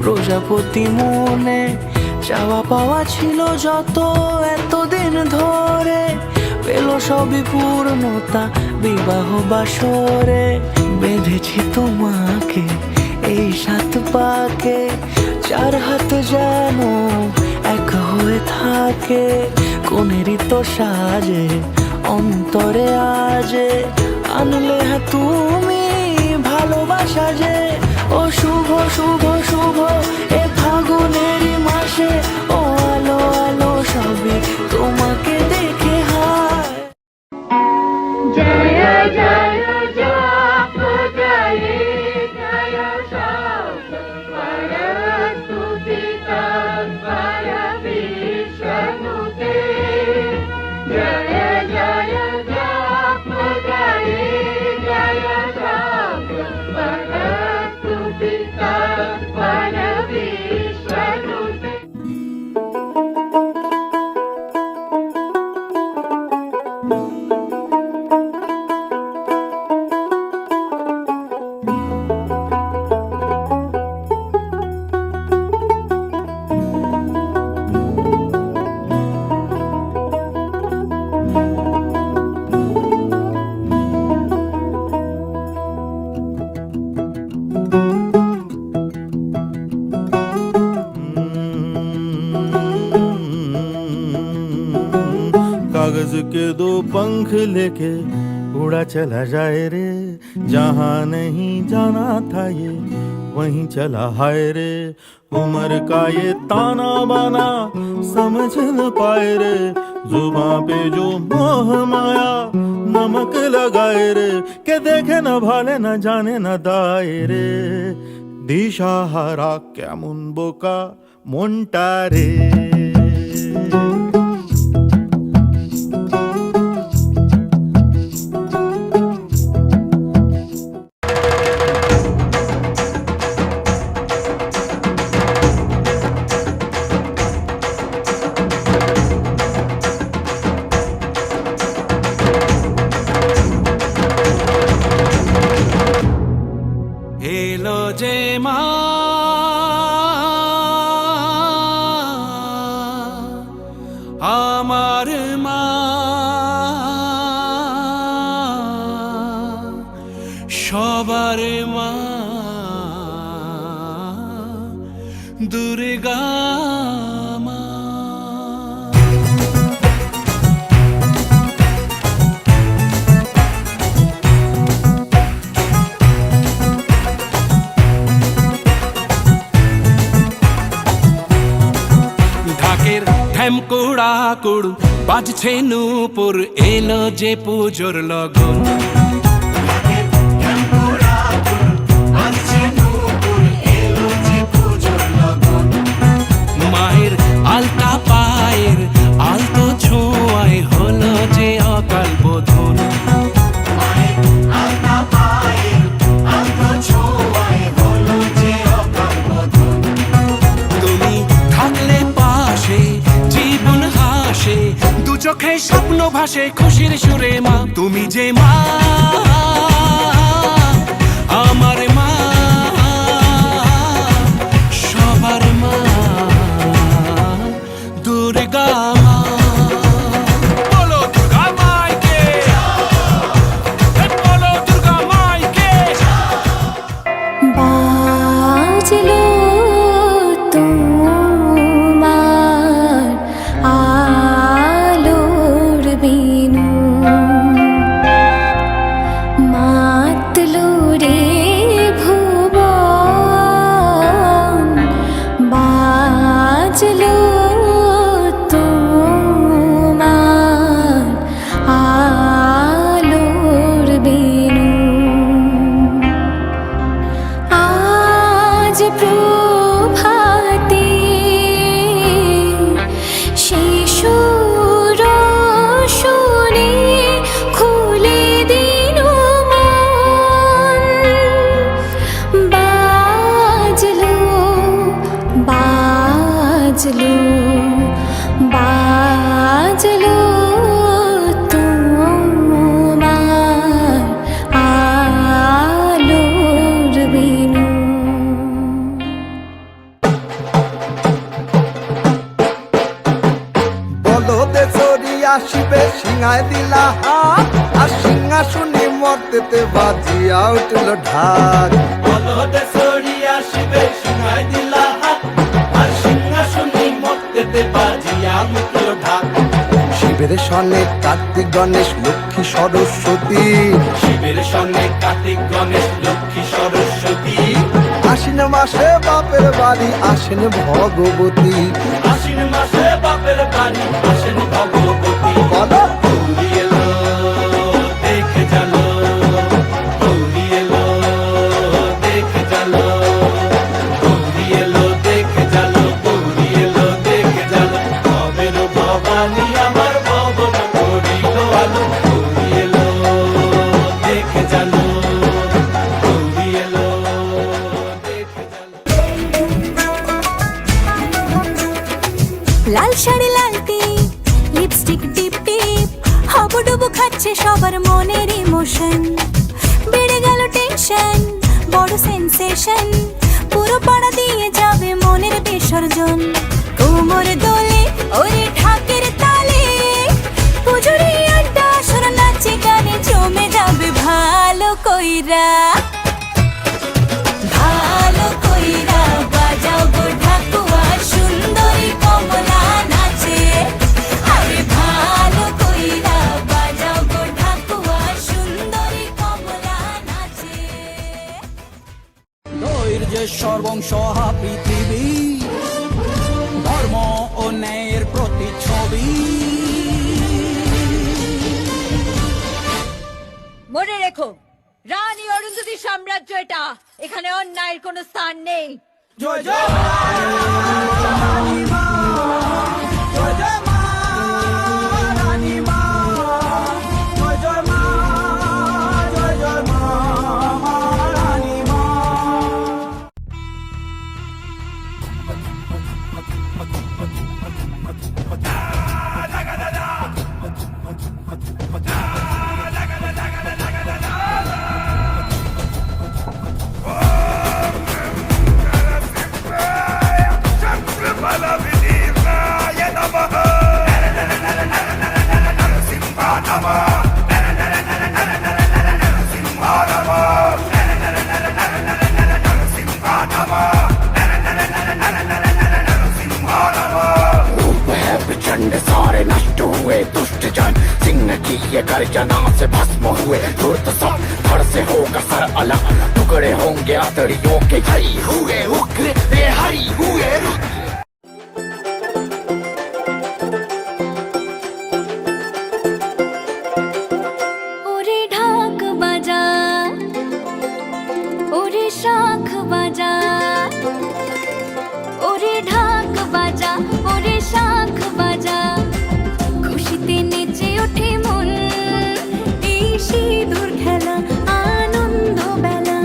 প্রজাপতি মনে চাওয়া পাওয়া ছিল যত এতদিন ধরে, পেল সবই পূর্ণতা বিবাহ বাসরে। বেঁধেছি তোমাকে এই 7 পাকে, 4 হাত যেন এক হয়ে থাকে। কোনেরই তো সাজে অন্তরে আজে, আনলে হ্যাঁ তুমি ভালোবাসা যে। ও শুভ শুভ শুভ এ ফাগুনেরই মাসে, ও আলো আলো সবই তোমাকে দেখে হায়। জয় জয় জয় জয় শব্দ পরস্তু পিতা পর বিষ্ণুতে। জয় জয় জয় জয় শব্দ পরস্তু পিতা পর বিষ্ণুতে। कागज के 2 पंख लेके उड़ा चला जाए रे, जहाँ नहीं जाना था ये वहीं चला हाय रे। उम्र का ये ताना बाना समझ न पाए रे, जुबां पे जो मोह माया नमक लगाए रे। के देखे न भाले न जाने न दाए रे, दिशाहारा केमन बोका মনটা রে। এলো যে মা আমার মা, সবার মা দুর্গা মা। ঢাকের ঢ্যামকুড়া কুড় বাজছে নূপুর, এলো যে পুজোর লগন। মায়ের আলতা পায়ের আলতো ছোঁয়ায় হলো যে অকাল বোধন। তুমি থাকলে পাশে জীবন হাসে, দু চোখে স্বপ্ন ভাসে খুশির সুরে মা। তুমি যে মা আমার মা, সবার মা দুর্গা মা। বলো দুর্গা মাইকে, বলো দুর্গা মাইকে। বাজলো তোমার আলোর বিনু, মাতলো রে বলদে চড়ি আসিবে সিংহায় দিলা হাত আর সিংহাসনে মর্তেতে বাজিয়া উঠল ঢাক বলদে চড়ি আসিবে সিংহায় দিলা হাত আর সিংহাসনে মর্তেতে বাজিয়া উঠল ঢাক শিবের সনে কার্তিক গণেশ লক্ষ্মী সরস্বতী শিবের সঙ্গে কার্তিক গণেশ লক্ষ্মী সরস্বতী আশ্বিন মাসে বাপের বাড়ি আসেন ভগবতী আশ্বিন মাসে বাপের বাড়ি আসেন ভগবতী বলো গৌরী এলো দেখে জানো গৌরী এলো দেখে জানো গৌরী এলো দেখে জানো গৌরী এলো দেখে জানো ভবের ভবানী আমার ভবন করিল আলো গৌরী এলো দেখে জানো গৌরী এলো দেখে জানো লাল শাড়ি লাল টিপ লিপস্টিক টিপ টিপ হাবুডুবু খাচ্ছে সবার মনের ইমোশন বেড়ে গেল টেনশন বড় সেন্সেশন পুরো পাড়া দিয়ে যাবে মনের বিসর্জন কোমর দোলে ওরে ঢাকের তালে পুজোরে আড্ডা সুর নাচে গানে জমে যাবে ভালো কইরা ভালো কইরা বাজাও গো ঢাকুয়া সুন্দরী কমলা নাচে আরে ভালো কইরা বাজাও গো ঢাকুয়া সুন্দরী কমলা নাচে ধৈর্যের সর্বংসহা পৃথিবী ধর্ম ও ন্যায়ের প্রতিচ্ছবি মনে রেখো রানী অরুন্ধতী সাম্রাজ্য এটা এখানে অন্যায়ের কোনো স্থান নেই জয় জয় মা, রানী মা, জয় জয় মা, রানী মা, জয় জয় মা, জয় জয় মা, মা রানী মা। प्रचंड सारे नष्ट हुए दुष्ट जन सिंह की ये गर्जना से भस्म हुए धूर्त सब धड़ से होगा सर अलग टुकड़े होंगे आतड़ियों के हरी हुए उग्र बेहरी हुए रुद्र ওরে ঢাক বাজা ওরে শাখ বাজা ওরে ঢাক বাজা ওরে শাখ বাজা খুশিতে নেচে ওঠে মন এই সিঁদুর খেলা আনন্দ বেলা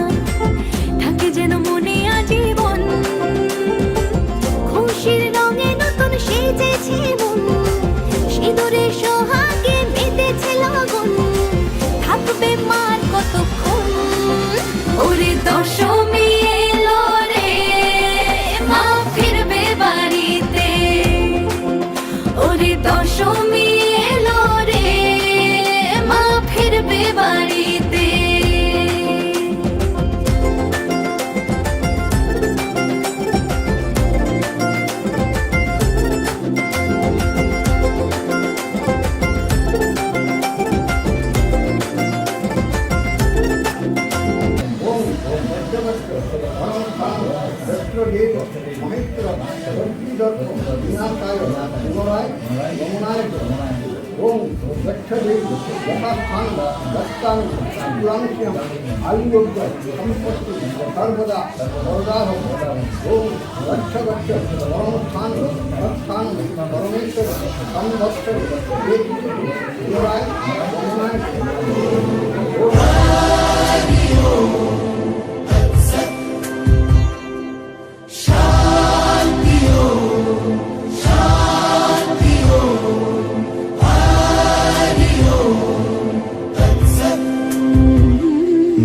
থাকে যেন মনে আজীবন খুশির রঙে নতুন সেজেছে মন সিঁদুরে সোহাগে মেতেছে লগন থাকবে মার কতক্ষণ ওরে দশমী এলো রে মা ফিরবে বাড়িতে ওরে দশমী এলো রে মা ফিরবে বাড়িতে সর্বদা গচ্ছ গচ্ছ পরমস্থান স্থান পরমেশ্বর সংবৎসর পুনরায়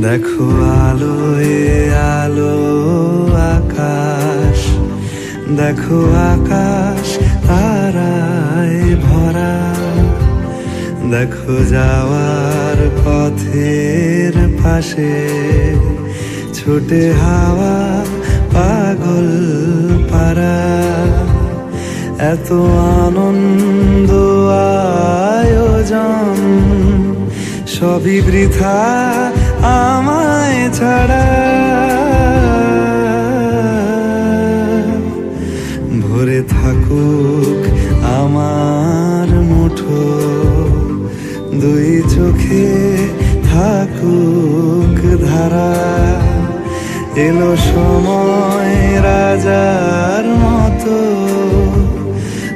দেখো আলোয় আলো আকাশ দেখো আকাশ তারায় ভরা, দেখো যাওয়ার পথের পাশে ছোটে হাওয়া পাগল পারা। এত আনন্দ আয়োজন সবই বৃথা আমায় ছাড়া। ভরে থাকুক আমার মুঠো, দুই চোখে থাকুক ধারা। এলো সময় রাজার মতো,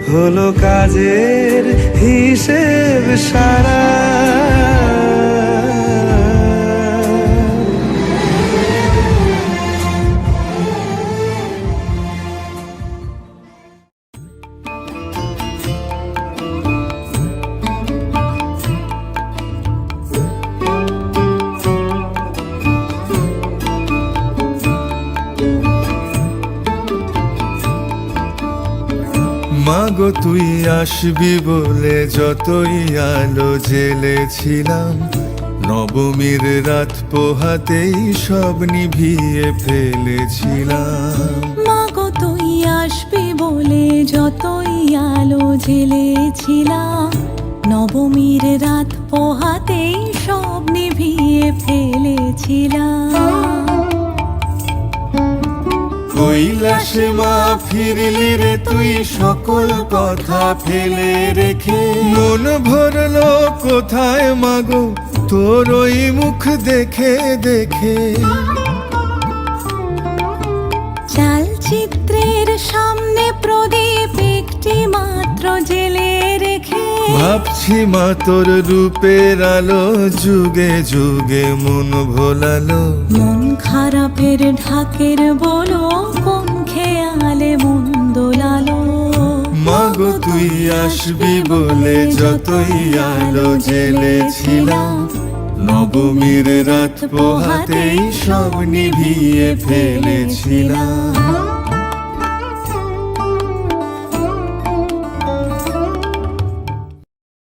হলো কাজের হিসেব সারা। মাগো তুই আসবি বলে যতই আলো জ্বেলেছিলাম, নবমীর রাত পোহাতেই সব নিভিয়ে ফেলেছিলাম। মাগো তুই আসবি বলে যতই আলো জ্বেলেছিলাম, নবমীর রাত পোহাতেই সব নিভিয়ে ফেলেছিলাম। কৈলাসে মা ফিরলি রে তুই সকল কথা ফেলে রেখে, মন ভরলো কোথায় মাগো তোর ওই মুখ দেখে দেখে। চালচিত্রের সামনে প্রদীপ একটি মাত্র জেলে রেখে, ভাবছি মা তোর রূপের আলো যুগে যুগে মন ভোলালো। মন খারাপের ঢাকের বলো কোন খেয়ালে মন দোলালো। মাগো তুই আসবি বলে যতই আলো জ্বেলেছিলাম, নবমীর রাত পোহাতেই সব নিভিয়ে ফেলেছিলাম।